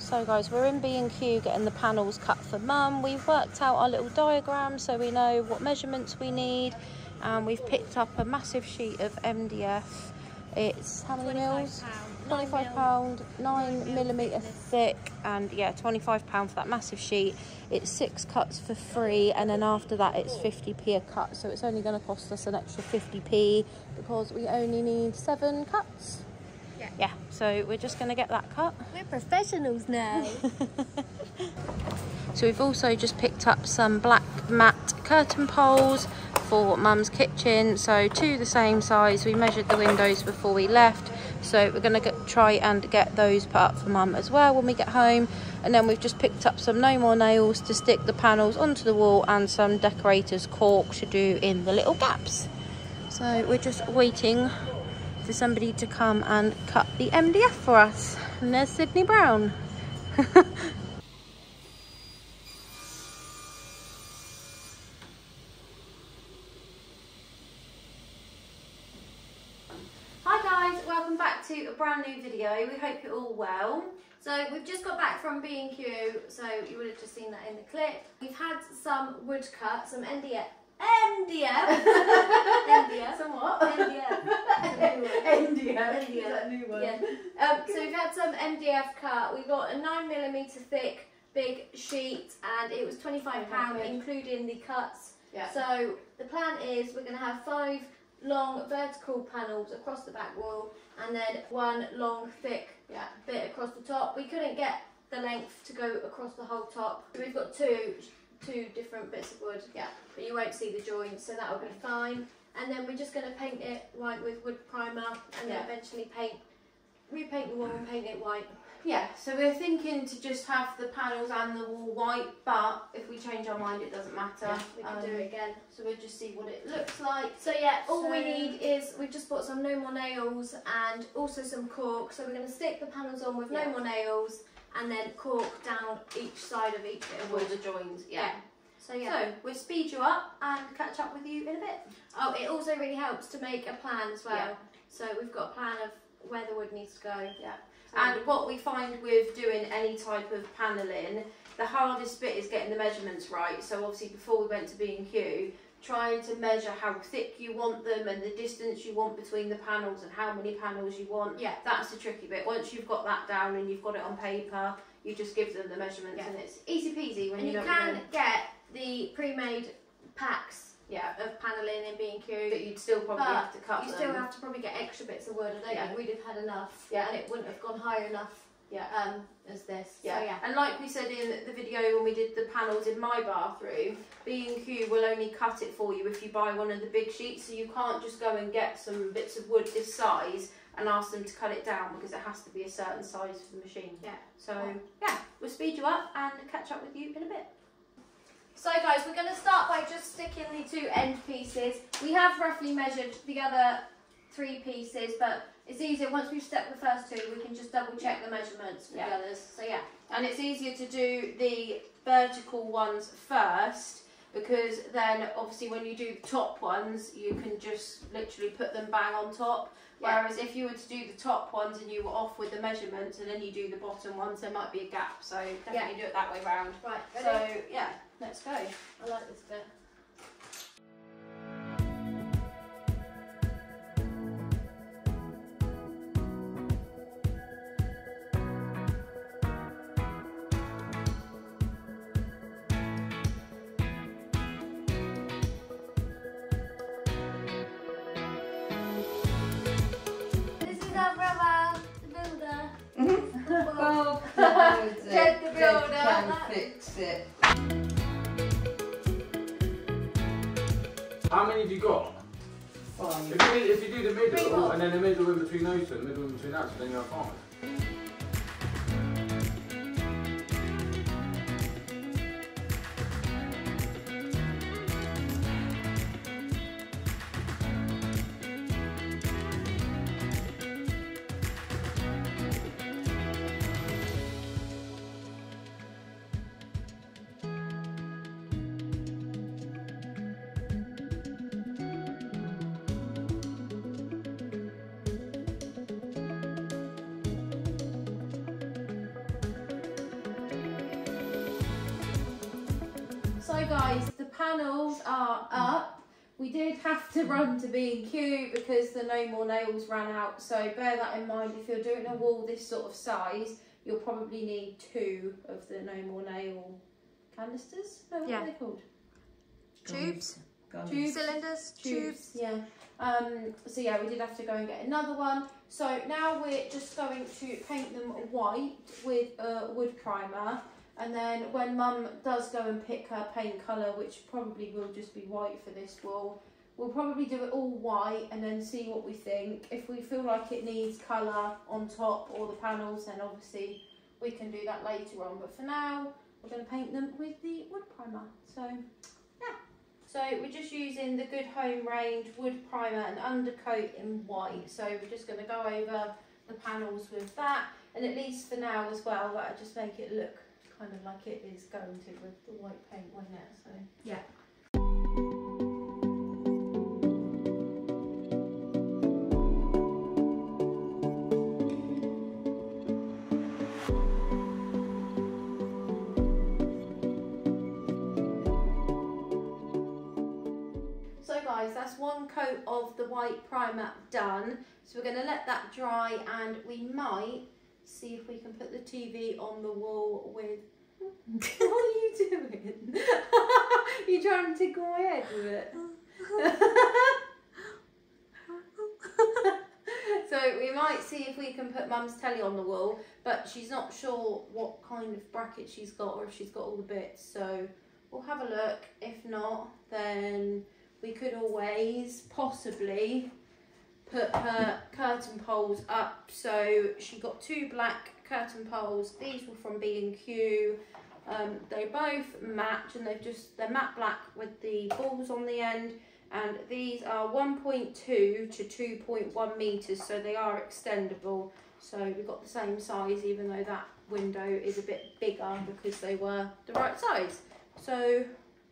So guys, we're in B&Q getting the panels cut for Mum. We've worked out our little diagram so we know what measurements we need, and we've picked up a massive sheet of MDF. It's how many mils? £25, 9mm thick, and yeah, £25 for that massive sheet. It's 6 cuts for free, and then after that it's 50p a cut, so it's only going to cost us an extra 50p because we only need 7 cuts. Yeah, so we're just going to get that cut. We're professionals now. So we've also just picked up some black matte curtain poles for Mum's kitchen, so 2 the same size. We measured the windows before we left, so we're going to try and get those put up for Mum as well when we get home. And then we've just picked up some no more nails to stick the panels onto the wall, and some decorators cork to do in the little gaps. So we're just waiting for somebody to come and cut the MDF for us. And there's Sydney Brown. Hi guys, welcome back to a brand new video. We hope you're all well. So we've just got back from B&Q, so you would have just seen that in the clip. We've had some wood cut, some MDF. Some what? MDF. MDF. Is that a new one? Yeah. So we've had some MDF cut. We got a 9mm thick big sheet, and it was £25 including the cuts. Yeah. So the plan is we're going to have 5 long vertical panels across the back wall, and then 1 long thick bit across the top. We couldn't get the length to go across the whole top, so we've got two different bits of wood, but you won't see the joints, so that'll be fine. And then we're just going to paint it white with wood primer, and then eventually repaint the wall and paint it white. Yeah, so we're thinking to just have the panels and the wall white, but if we change our mind it doesn't matter. Yeah, we can do it again. So we'll just see what it looks like. So yeah, all we need is, we've just bought some no more nails and also some cork. So we're going to stick the panels on with no more nails, and then cork down each side of each bit of wood. All the joins, So we'll speed you up and catch up with you in a bit. Oh, it also really helps to make a plan as well. So we've got a plan of where the wood needs to go. So and what we find with doing any type of panelling, the hardest bit is getting the measurements right. So obviously before we went to B&Q, trying to measure how thick you want them and the distance you want between the panels and how many panels you want. That's the tricky bit. Once you've got that down and you've got it on paper, you just give them the measurements and it's easy peasy. When you can get the pre-made packs of panelling in B&Q, but you'd still probably have to cut them. You still have to probably get extra bits of wood. I don't think we'd have had enough, and it wouldn't have gone high enough as this. So, and like we said in the video when we did the panels in my bathroom, B&Q will only cut it for you if you buy one of the big sheets, so you can't just go and get some bits of wood this size and ask them to cut it down, because it has to be a certain size for the machine. So we'll speed you up and catch up with you in a bit. So guys, we're going to start by just sticking the 2 end pieces. We have roughly measured the other 3 pieces, but it's easier once we've stepped the first 2, we can just double check the measurements for the others. So and it's easier to do the vertical ones first, because then obviously when you do the top ones, you can just literally put them bang on top. Whereas if you were to do the top ones and you were off with the measurements and then you do the bottom ones, there might be a gap. So definitely do it that way round. Right, ready? So let's go. I like this bit. Ted the builder can fix it. How many have you got? 5. If you do the middle and then the middle in between those 2, the middle in between that, so then you have 5. So guys, the panels are up. We did have to run to B&Q because the No More Nails ran out. So bear that in mind. If you're doing a wall this sort of size, you'll probably need 2 of the No More Nail canisters. No, what are they called? Tubes. Tubes. Cylinders. Tubes. Yeah. So yeah, we did have to go and get another one. So now we're just going to paint them white with a wood primer. And then when Mum does go and pick her paint colour, which probably will just be white for this wall, we'll probably do it all white and then see what we think. If we feel like it needs colour on top or the panels, then obviously we can do that later on. But for now, we're going to paint them with the wood primer. So, yeah. So we're just using the Good Home range wood primer and undercoat in white. So we're just going to go over the panels with that. And at least for now as well, that'll just make it look kind of like it is going to with the white paint, won't it? So yeah. So guys, that's one coat of the white primer done. So we're going to let that dry, and we might see if we can put the TV on the wall with... What are you doing? You're trying to tickle my head with it. So we might see if we can put Mum's telly on the wall, but she's not sure what kind of bracket she's got or if she's got all the bits. So we'll have a look. If not, then we could always possibly put her curtain poles up. So she got 2 black curtain poles. These were from B&Q. They both match, and they're matte black with the balls on the end. And these are 1.2 to 2.1 meters, so they are extendable. So we've got the same size, even though that window is a bit bigger because they were the right size. So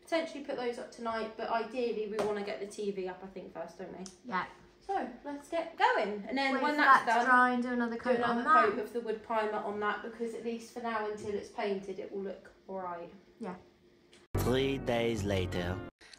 potentially put those up tonight, but ideally we want to get the TV up, I think, first, don't we? Yeah. So let's get going, and then wait when for that's that done, to dry and do another coat on that. coat of the wood primer on that, because at least for now, until it's painted, it will look alright. Yeah. 3 days later.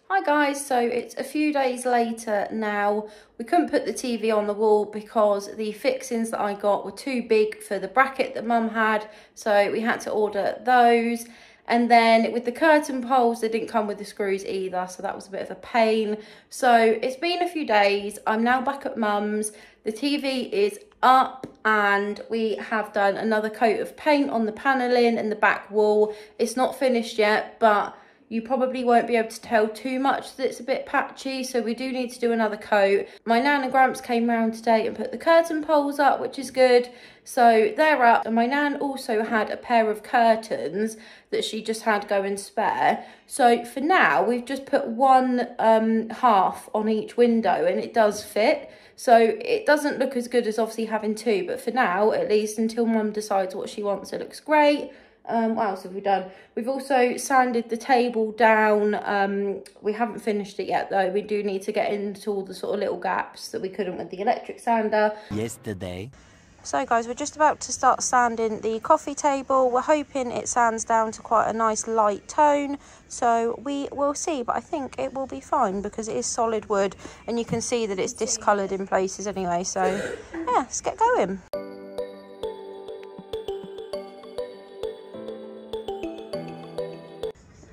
Hi guys, so it's a few days later now. We couldn't put the TV on the wall because the fixings that I got were too big for the bracket that Mum had, so we had to order those. And then with the curtain poles, they didn't come with the screws either, so that was a bit of a pain. So it's been a few days. I'm now back at Mum's. The TV is up, and we have done another coat of paint on the panelling and the back wall. It's not finished yet, but you probably won't be able to tell too much that it's a bit patchy, so we do need to do another coat. My Nan and Gramps came round today and put the curtain poles up, which is good. So they're up, and my Nan also had a pair of curtains that she just had going spare. So for now, we've just put one half on each window, and it does fit. So it doesn't look as good as obviously having 2, but for now, at least until Mum decides what she wants, it looks great. What else have we done? We've also sanded the table down. We haven't finished it yet though. We do need to get into all the sort of little gaps that we couldn't with the electric sander. Yesterday. So guys, we're just about to start sanding the coffee table. We're hoping it sands down to quite a nice light tone. So we will see, but I think it will be fine because it is solid wood, and you can see that it's discoloured in places anyway. So yeah, let's get going.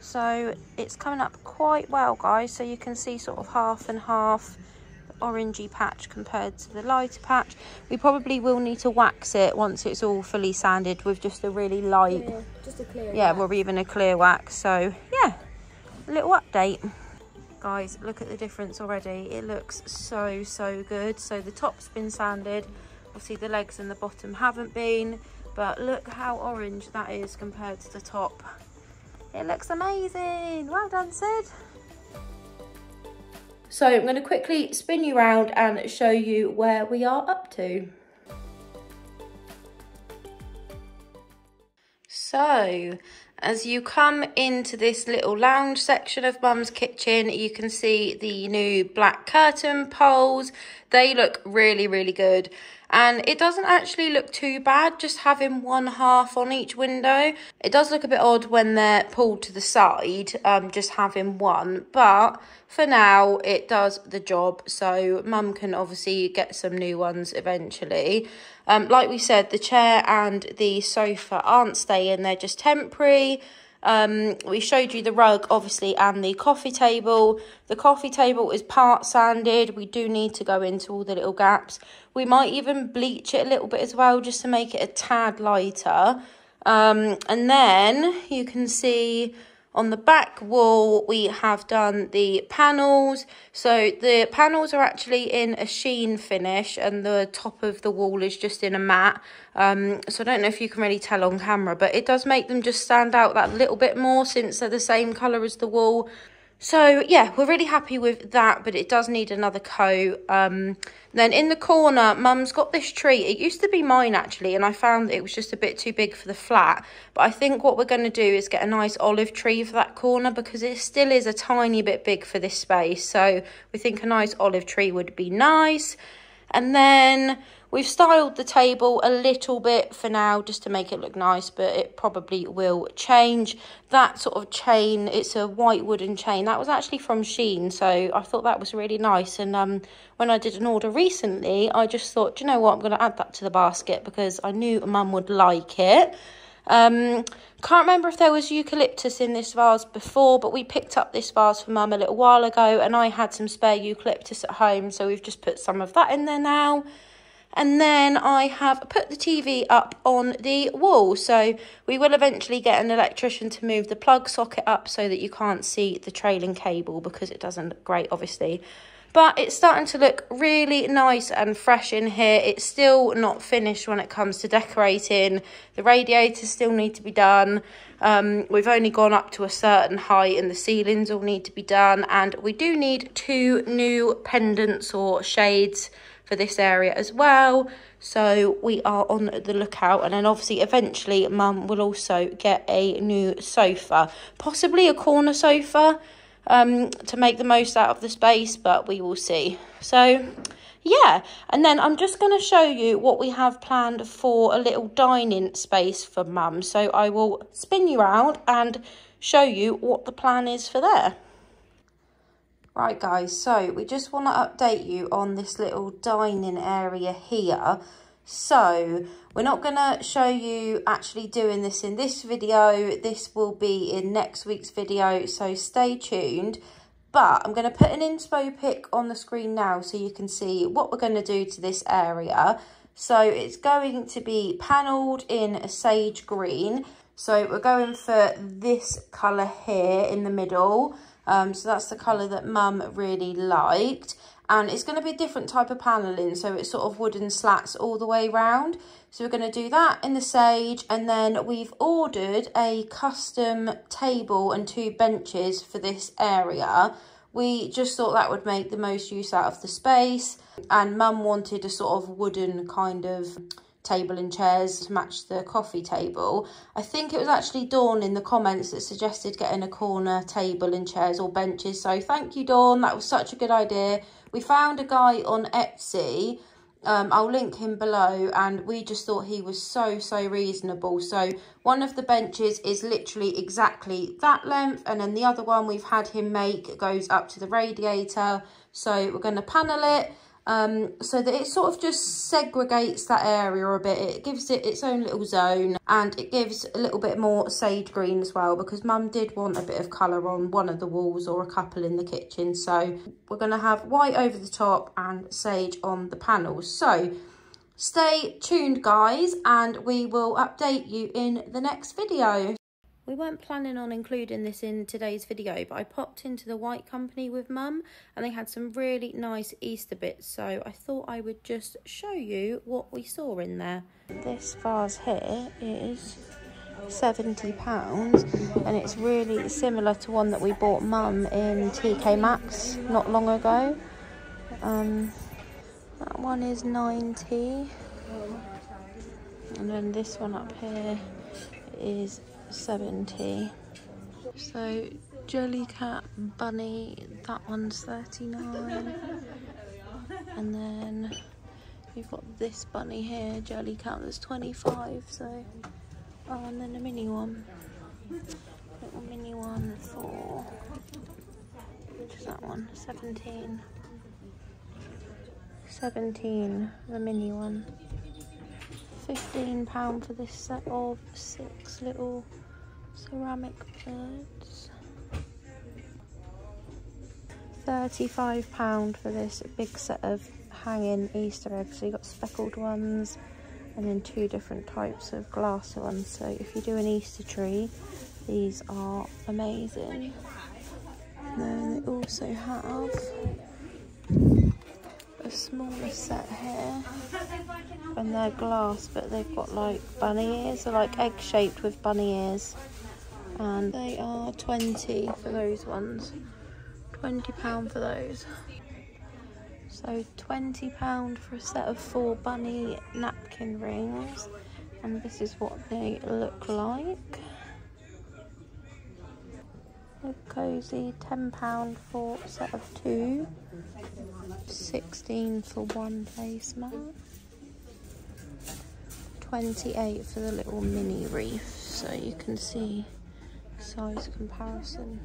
So it's coming up quite well, guys. So you can see sort of half and half, the orangey patch compared to the lighter patch. We probably will need to wax it once it's all fully sanded with just a really light, Just a clear wax. Or even a clear wax. So yeah, a little update. Guys, look at the difference already. It looks so good. So the top's been sanded. Obviously the legs and the bottom haven't been, but look how orange that is compared to the top. It looks amazing. Well done, Sid. So I'm going to quickly spin you around and show you where we are up to. So as you come into this little lounge section of Mum's kitchen, you can see the new black curtain poles. They look really good. And it doesn't actually look too bad, just having one half on each window. It does look a bit odd when they're pulled to the side, just having one. But for now, it does the job. So Mum can obviously get some new ones eventually. Like we said, the chair and the sofa aren't staying, they're just temporary. We showed you the rug, obviously, and the coffee table. The coffee table is part sanded. We do need to go into all the little gaps. We might even bleach it a little bit as well, just to make it a tad lighter. And then you can see on the back wall, we have done the panels. So the panels are actually in a sheen finish and the top of the wall is just in a matte. So I don't know if you can really tell on camera, but it does make them just stand out that little bit more since they're the same colour as the wall. So yeah, we're really happy with that, but it does need another coat. Then in the corner, Mum's got this tree. It used to be mine actually, and I found that it was just a bit too big for the flat. But I think what we're going to do is get a nice olive tree for that corner, because it still is a tiny bit big for this space. So we think a nice olive tree would be nice. And then we've styled the table a little bit for now, just to make it look nice, but it probably will change. That sort of chain, it's a white wooden chain. That was actually from Shein, so I thought that was really nice. And when I did an order recently, I just thought, do you know what, I'm going to add that to the basket because I knew Mum would like it. Can't remember if there was eucalyptus in this vase before, but we picked up this vase for Mum a little while ago, and I had some spare eucalyptus at home, so we've just put some of that in there now. And then I have put the TV up on the wall, so we will eventually get an electrician to move the plug socket up so that you can't see the trailing cable, because it doesn't look great, obviously. But it's starting to look really nice and fresh in here. It's still not finished when it comes to decorating. The radiators still need to be done. We've only gone up to a certain height and the ceilings all need to be done. And we do need 2 new pendants or shades for this area as well. So we are on the lookout. And then obviously eventually Mum will also get a new sofa. Possibly a corner sofa. To make the most out of the space, but we will see. So yeah, and then I'm just going to show you what we have planned for a little dining space for Mum. So I will spin you around and show you what the plan is for there. Right guys, so we just want to update you on this little dining area here. So we're not going to show you actually doing this in this video. This will be in next week's video, so stay tuned. But I'm going to put an inspo pic on the screen now so you can see what we're going to do to this area. So it's going to be panelled in a sage green. So we're going for this colour here in the middle. So that's the colour that Mum really liked. And it's going to be a different type of panelling, so it's sort of wooden slats all the way round. So we're going to do that in the sage, and then we've ordered a custom table and 2 benches for this area. We just thought that would make the most use out of the space, and Mum wanted a sort of wooden kind of table and chairs to match the coffee table. I think it was actually Dawn in the comments that suggested getting a corner table and chairs or benches, so thank you, Dawn, that was such a good idea. We found a guy on Etsy, I'll link him below, and we just thought he was so reasonable. So one of the benches is literally exactly that length, and then the other one we've had him make goes up to the radiator. So we're going to panel it so that it sort of just segregates that area a bit. It gives it its own little zone, and it gives a little bit more sage green as well, because Mum did want a bit of colour on one of the walls or a couple in the kitchen. So we're going to have white over the top and sage on the panels. So stay tuned guys, and we will update you in the next video. We weren't planning on including this in today's video, but I popped into the White Company with Mum and they had some really nice Easter bits, so I thought I would just show you what we saw in there. This vase here is £70 and it's really similar to one that we bought Mum in TK Maxx not long ago. That one is 90, and then this one up here is 70. So Jellycat Bunny, that one's 39, and then We've got this bunny here, jelly count as 25, so... Oh, and then a mini one. Little mini one for... Which is that one? 17. 17, the mini one. £15 for this set of 6 little ceramic birds. £35 for this big set of hanging Easter eggs. So you've got speckled ones and then 2 different types of glass ones. So if you do an Easter tree, these are amazing. And then they also have a smaller set here, and they're glass, but they've got like bunny ears. They're like egg shaped with bunny ears, and they are 20 for those ones. £20 for those. So £20 for a set of 4 bunny napkin rings, and this is what they look like. They're cosy. £10 for a set of 2. 16 for 1 placemat. 28 for the little mini wreath, so you can see size comparison.